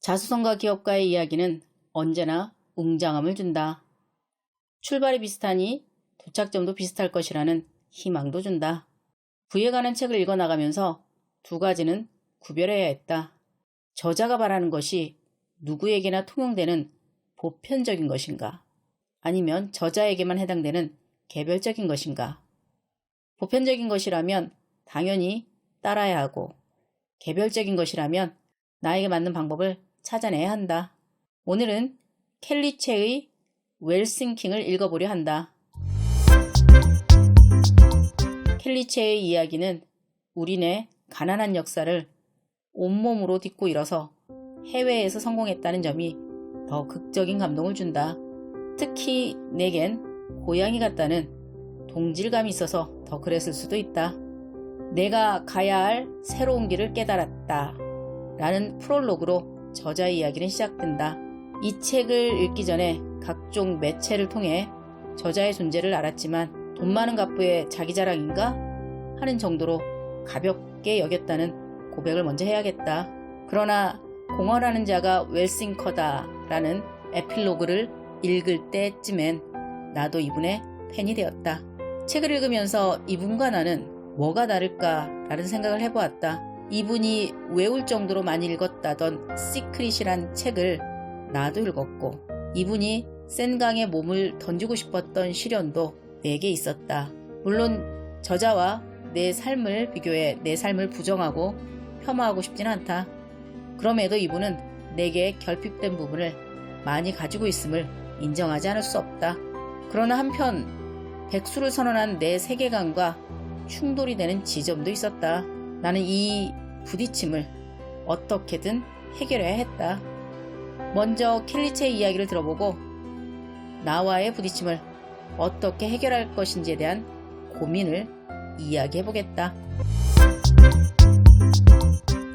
자수성가 기업가의 이야기는 언제나 웅장함을 준다. 출발이 비슷하니 도착점도 비슷할 것이라는 희망도 준다. 부에 관한 책을 읽어나가면서 두 가지는 구별해야 했다. 저자가 바라는 것이 누구에게나 통용되는 보편적인 것인가? 아니면 저자에게만 해당되는 개별적인 것인가? 보편적인 것이라면 당연히 따라야 하고, 개별적인 것이라면 나에게 맞는 방법을 찾아내야 한다. 오늘은 켈리 체의 웰싱킹을 읽어보려 한다. 켈리 체의 이야기는 우리네 가난한 역사를 온몸으로 딛고 일어서 해외에서 성공했다는 점이 더 극적인 감동을 준다. 특히 내겐 고향이 같다는 동질감이 있어서 더 그랬을 수도 있다. 내가 가야 할 새로운 길을 깨달았다 라는 프롤로그로 저자의 이야기는 시작된다. 이 책을 읽기 전에 각종 매체를 통해 저자의 존재를 알았지만 돈 많은 갑부의 자기 자랑인가 하는 정도로 가볍게 여겼다는 고백을 먼저 해야겠다. 그러나 공헌하는 자가 웰싱커다 라는 에필로그를 읽을 때쯤엔 나도 이분의 팬이 되었다. 책을 읽으면서 이분과 나는 뭐가 다를까 라는 생각을 해보았다. 이분이 외울 정도로 많이 읽었다던 시크릿이란 책을 나도 읽었고, 이분이 센 강에 몸을 던지고 싶었던 시련도 내게 있었다. 물론 저자와 내 삶을 비교해 내 삶을 부정하고 폄하하고 싶진 않다. 그럼에도 이분은 내게 결핍된 부분을 많이 가지고 있음을 인정하지 않을 수 없다. 그러나 한편 백수를 선언한 내 세계관과 충돌이 되는 지점도 있었다. 나는 이 부딪힘을 어떻게든 해결해야 했다. 먼저 켈리 체의 이야기를 들어보고 나와의 부딪힘을 어떻게 해결할 것인지에 대한 고민을 이야기해보겠다.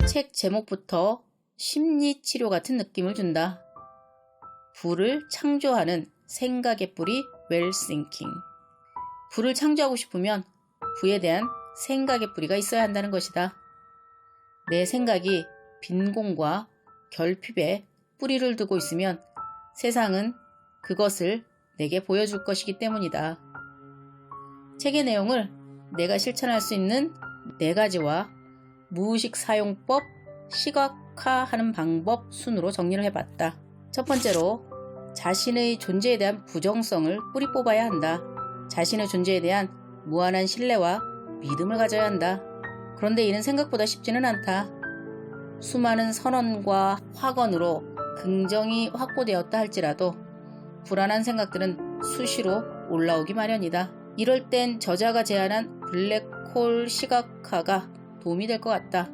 책 제목부터 심리치료 같은 느낌을 준다. 부를 창조하는 생각의 뿌리 웰싱킹. 부를 창조하고 싶으면 부에 대한 생각의 뿌리가 있어야 한다는 것이다. 내 생각이 빈곤과 결핍에 뿌리를 두고 있으면 세상은 그것을 내게 보여줄 것이기 때문이다. 책의 내용을 내가 실천할 수 있는 4가지와 무의식 사용법, 시각화하는 방법 순으로 정리를 해봤다. 첫 번째로 자신의 존재에 대한 부정성을 뿌리 뽑아야 한다. 자신의 존재에 대한 무한한 신뢰와 믿음을 가져야 한다. 그런데 이는 생각보다 쉽지는 않다. 수많은 선언과 확언으로 긍정이 확보되었다 할지라도 불안한 생각들은 수시로 올라오기 마련이다. 이럴 땐 저자가 제안한 블랙홀 시각화가 도움이 될 것 같다.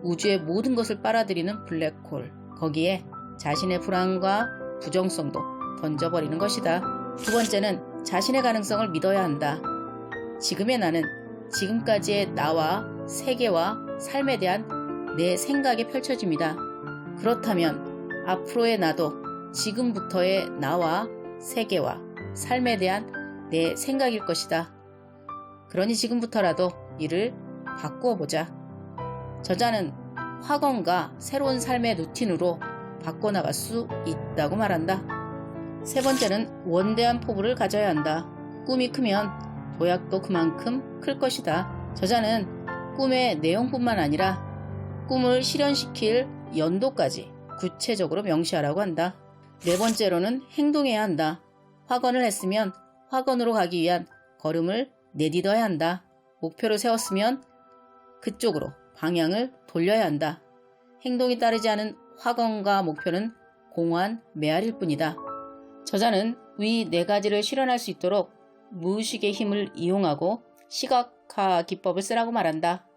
우주의 모든 것을 빨아들이는 블랙홀, 거기에 자신의 불안과 부정성도 던져버리는 것이다. 두 번째는 자신의 가능성을 믿어야 한다. 지금의 나는 지금까지의 나와 세계와 삶에 대한 내 생각이 펼쳐집니다. 그렇다면 앞으로의 나도 지금부터의 나와 세계와 삶에 대한 내 생각일 것이다. 그러니 지금부터라도 이를 바꾸어 보자. 저자는 확언과 새로운 삶의 루틴으로 바꿔나갈 수 있다고 말한다. 세 번째는 원대한 포부를 가져야 한다. 꿈이 크면 도약도 그만큼 클 것이다. 저자는 꿈의 내용뿐만 아니라 꿈을 실현시킬 연도까지 구체적으로 명시하라고 한다. 네 번째로는 행동해야 한다. 확언을 했으면 확언으로 가기 위한 걸음을 내딛어야 한다. 목표를 세웠으면 그쪽으로 방향을 돌려야 한다. 행동이 따르지 않은 확언과 목표는 공허한 메아리일 뿐이다. 저자는 위 4가지를 실현할 수 있도록 무의식의 힘을 이용하고 시각화 기법을 쓰라고 말한다.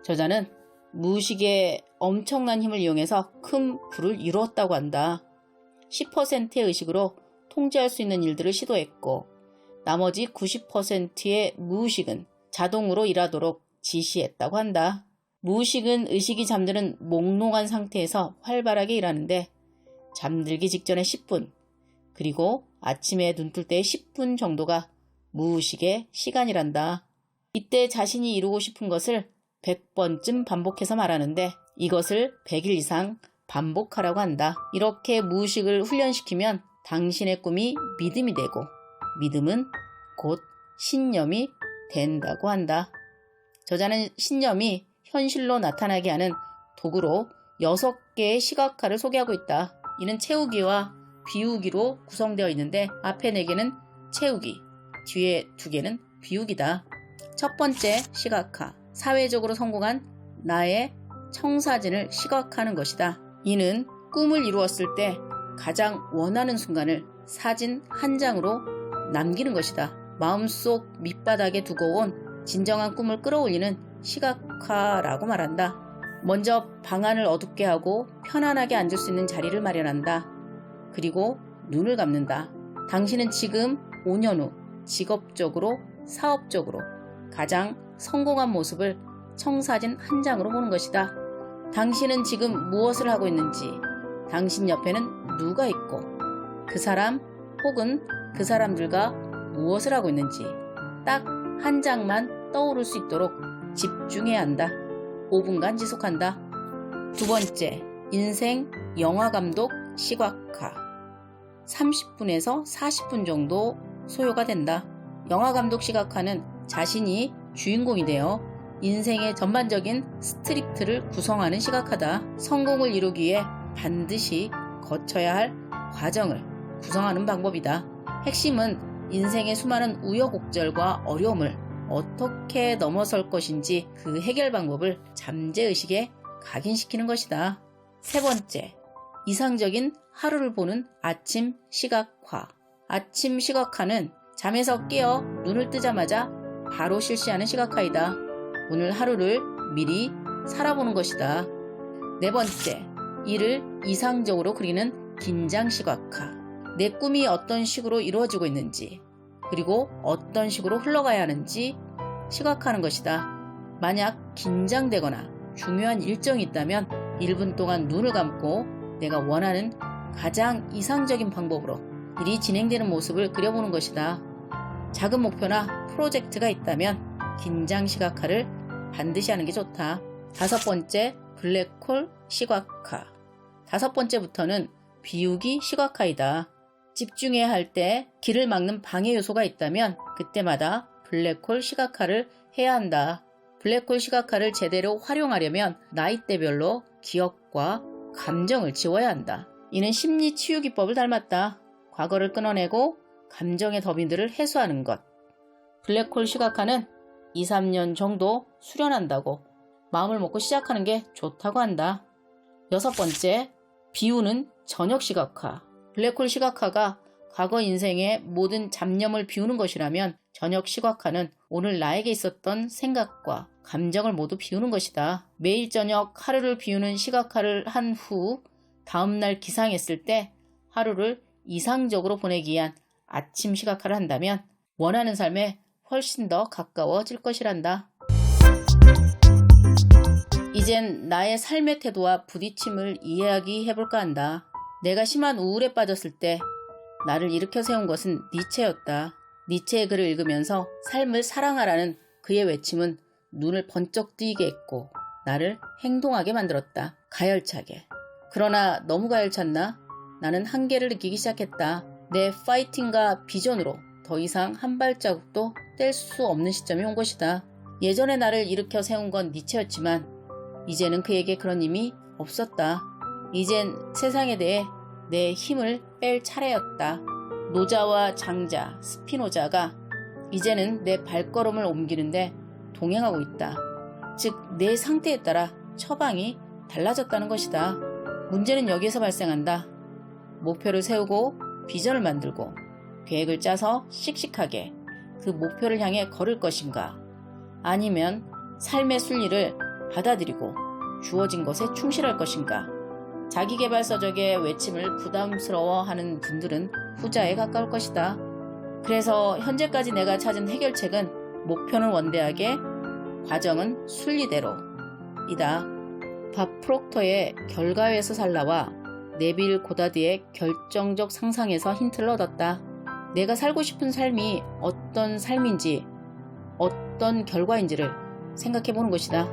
저자는 무의식의 엄청난 힘을 이용해서 큰 부를 이루었다고 한다. 10%의 의식으로 통제할 수 있는 일들을 시도했고 나머지 90%의 무의식은 자동으로 일하도록 지시했다고 한다. 무의식은 의식이 잠드는 몽롱한 상태에서 활발하게 일하는데 잠들기 직전에 10분, 그리고 아침에 눈 뜰 때 10분 정도가 무의식의 시간이란다. 이때 자신이 이루고 싶은 것을 100번쯤 반복해서 말하는데 이것을 100일 이상 반복하라고 한다. 이렇게 무의식을 훈련시키면 당신의 꿈이 믿음이 되고 믿음은 곧 신념이 된다고 한다. 저자는 신념이 현실로 나타나게 하는 도구로 6개의 시각화를 소개하고 있다. 이는 채우기와 비우기로 구성되어 있는데 앞에 4개는 채우기, 뒤에 2개는 비우기다. 첫 번째 시각화, 사회적으로 성공한 나의 청사진을 시각화하는 것이다. 이는 꿈을 이루었을 때 가장 원하는 순간을 사진 한 장으로 남기는 것이다. 마음속 밑바닥에 두고 온 진정한 꿈을 끌어올리는 시각화라고 말한다. 먼저 방안을 어둡게 하고 편안하게 앉을 수 있는 자리를 마련한다. 그리고 눈을 감는다. 당신은 지금 5년 후 직업적으로, 사업적으로 가장 성공한 모습을 청사진 한 장으로 보는 것이다. 당신은 지금 무엇을 하고 있는지, 당신 옆에는 누가 있고, 그 사람 혹은 그 사람들과 무엇을 하고 있는지 딱 한 장만 떠오를 수 있도록 집중해야 한다. 5분간 지속한다. 두 번째, 인생 영화감독 시각화. 30분에서 40분 정도 소요가 된다. 영화감독 시각화는 자신이 주인공이 되어 인생의 전반적인 스크립트를 구성하는 시각화다. 성공을 이루기 위해 반드시 거쳐야 할 과정을 구성하는 방법이다. 핵심은 인생의 수많은 우여곡절과 어려움을 어떻게 넘어설 것인지 그 해결 방법을 잠재의식에 각인시키는 것이다. 세 번째, 이상적인 하루를 보는 아침 시각화. 아침 시각화는 잠에서 깨어 눈을 뜨자마자 바로 실시하는 시각화이다. 오늘 하루를 미리 살아보는 것이다. 네 번째, 이를 이상적으로 그리는 긴장 시각화. 내 꿈이 어떤 식으로 이루어지고 있는지, 그리고 어떤 식으로 흘러가야 하는지 시각화하는 것이다. 만약 긴장되거나 중요한 일정이 있다면 1분 동안 눈을 감고 내가 원하는 가장 이상적인 방법으로 일이 진행되는 모습을 그려보는 것이다. 작은 목표나 프로젝트가 있다면 긴장 시각화를 반드시 하는 게 좋다. 다섯 번째, 블랙홀 시각화. 다섯 번째부터는 비우기 시각화이다. 집중해야 할 때 길을 막는 방해 요소가 있다면 그때마다 블랙홀 시각화를 해야 한다. 블랙홀 시각화를 제대로 활용하려면 나이대별로 기억과 감정을 지워야 한다. 이는 심리 치유 기법을 닮았다. 과거를 끊어내고 감정의 더미들을 해소하는 것. 블랙홀 시각화는 2, 3년 정도 수련한다고 마음을 먹고 시작하는 게 좋다고 한다. 여섯 번째, 비우는 저녁 시각화. 블랙홀 시각화가 과거 인생의 모든 잡념을 비우는 것이라면 저녁 시각화는 오늘 나에게 있었던 생각과 감정을 모두 비우는 것이다. 매일 저녁 하루를 비우는 시각화를 한 후 다음날 기상했을 때 하루를 이상적으로 보내기 위한 아침 시각화를 한다면 원하는 삶에 훨씬 더 가까워질 것이란다. 이젠 나의 삶의 태도와 부딪힘을 이야기 해볼까 한다. 내가 심한 우울에 빠졌을 때 나를 일으켜 세운 것은 니체였다. 니체의 글을 읽으면서 삶을 사랑하라는 그의 외침은 눈을 번쩍 뜨이게 했고 나를 행동하게 만들었다. 가열차게. 그러나 너무 가열찼나? 나는 한계를 느끼기 시작했다. 내 파이팅과 비전으로 더 이상 한 발자국도 뗄 수 없는 시점이 온 것이다. 예전에 나를 일으켜 세운 건 니체였지만 이제는 그에게 그런 힘이 없었다. 이젠 세상에 대해 내 힘을 뺄 차례였다. 노자와 장자, 스피노자가 이제는 내 발걸음을 옮기는데 동행하고 있다. 즉, 내 상태에 따라 처방이 달라졌다는 것이다. 문제는 여기에서 발생한다. 목표를 세우고 비전을 만들고 계획을 짜서 씩씩하게 그 목표를 향해 걸을 것인가? 아니면 삶의 순리를 받아들이고 주어진 것에 충실할 것인가? 자기계발서적의 외침을 부담스러워하는 분들은 후자에 가까울 것이다. 그래서 현재까지 내가 찾은 해결책은 목표는 원대하게, 과정은 순리대로이다. 밥 프록터의 결과에서 살라와 네빌 고다드의 결정적 상상에서 힌트를 얻었다. 내가 살고 싶은 삶이 어떤 삶인지, 어떤 결과인지를 생각해보는 것이다.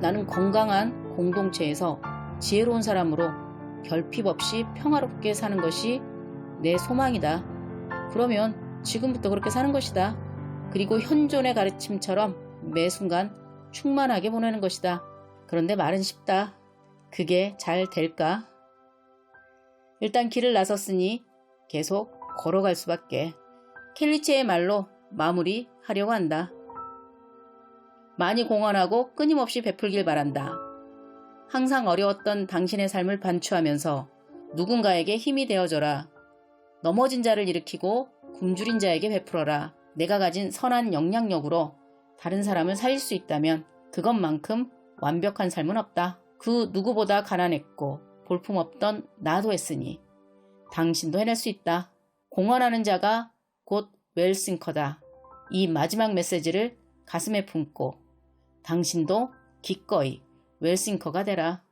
나는 건강한 공동체에서 지혜로운 사람으로 결핍 없이 평화롭게 사는 것이 내 소망이다. 그러면 지금부터 그렇게 사는 것이다. 그리고 현존의 가르침처럼 매 순간 충만하게 보내는 것이다. 그런데 말은 쉽다. 그게 잘 될까? 일단 길을 나섰으니 계속 걸어갈 수밖에. 켈리체의 말로 마무리하려고 한다. 많이 공헌하고 끊임없이 베풀길 바란다. 항상 어려웠던 당신의 삶을 반추하면서 누군가에게 힘이 되어줘라. 넘어진 자를 일으키고 굶주린 자에게 베풀어라. 내가 가진 선한 영향력으로 다른 사람을 살릴 수 있다면 그것만큼 완벽한 삶은 없다. 그 누구보다 가난했고 볼품없던 나도 했으니 당신도 해낼 수 있다. 공헌하는 자가 곧 웰싱커다. 이 마지막 메시지를 가슴에 품고 당신도 기꺼이 웰싱커가 되라.